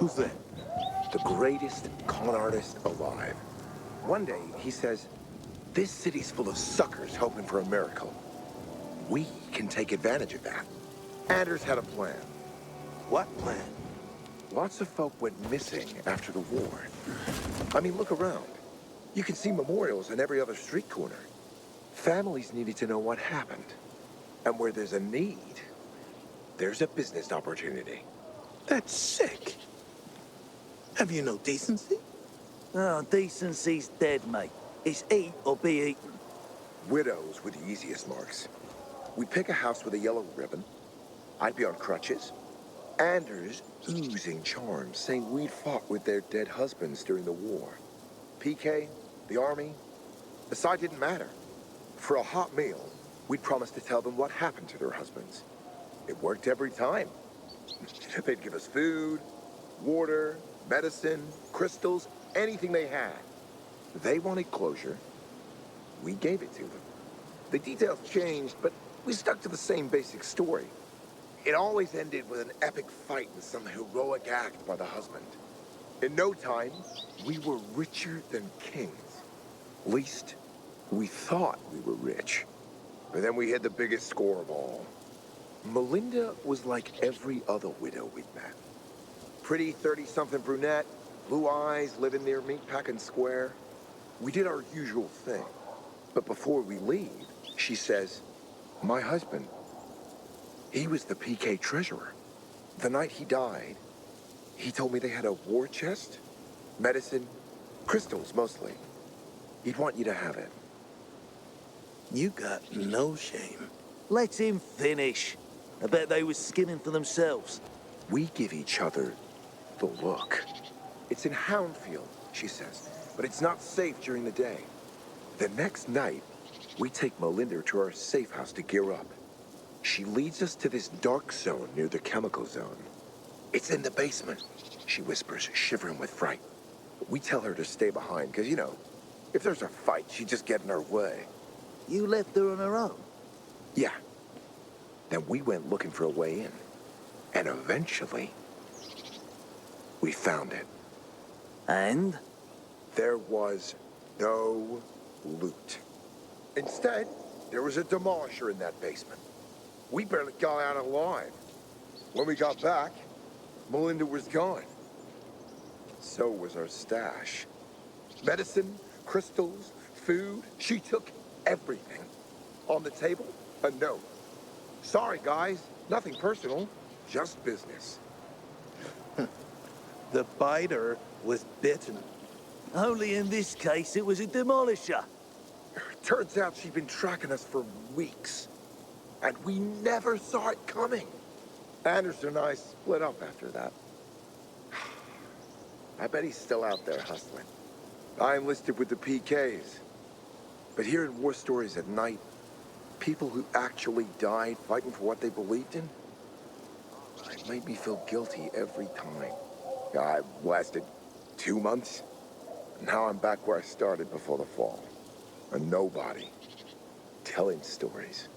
Who's that? The greatest con artist alive. One day, he says, this city's full of suckers hoping for a miracle. We can take advantage of that. Anders had a plan. What plan? Lots of folk went missing after the war. I mean, look around. You can see memorials on every other street corner. Families needed to know what happened. And where there's a need, there's a business opportunity. That's sick. Have you no decency? Oh, decency's dead, mate. It's eat or be eaten. Widows were the easiest marks. We'd pick a house with a yellow ribbon. I'd be on crutches. Anders oozing charms, saying we'd fought with their dead husbands during the war. PK, the army, the side didn't matter. For a hot meal, we'd promise to tell them what happened to their husbands. It worked every time. They'd give us food, water, medicine, crystals, anything they had. They wanted closure. We gave it to them. The details changed, but we stuck to the same basic story. It always ended with an epic fight and some heroic act by the husband. In no time, we were richer than kings. At least, we thought we were rich. But then we hit the biggest score of all. Melinda was like every other widow we'd met. Pretty 30-something brunette, blue eyes, living near Meatpacking Square. We did our usual thing. But before we leave, she says, my husband, he was the PK treasurer. The night he died, he told me they had a war chest, medicine, crystals mostly. He'd want you to have it. You got no shame. Let him finish. I bet they was skinning for themselves. We give each other the look. It's in Houndfield, she says, but it's not safe during the day. The next night, we take Melinda to our safe house to gear up. She leads us to this dark zone near the chemical zone. It's in the basement, she whispers, shivering with fright. We tell her to stay behind, because, you know, if there's a fight, she'd just get in our way. You left her on her own? Yeah. Then we went looking for a way in. And eventually, we found it. And? There was no loot. Instead, there was a demolisher in that basement. We barely got out alive. When we got back, Melinda was gone. So was our stash. Medicine, crystals, food. She took everything. On the table, a note. Sorry, guys. Nothing personal. Just business. The biter was bitten. Only in this case, it was a demolisher. Turns out she'd been tracking us for weeks. And we never saw it coming. Anderson and I split up after that. I bet he's still out there hustling. I enlisted with the PKs. But hearing war stories at night, people who actually died fighting for what they believed in, it made me feel guilty every time. I lasted 2 months. Now I'm back where I started before the fall. A nobody, telling stories.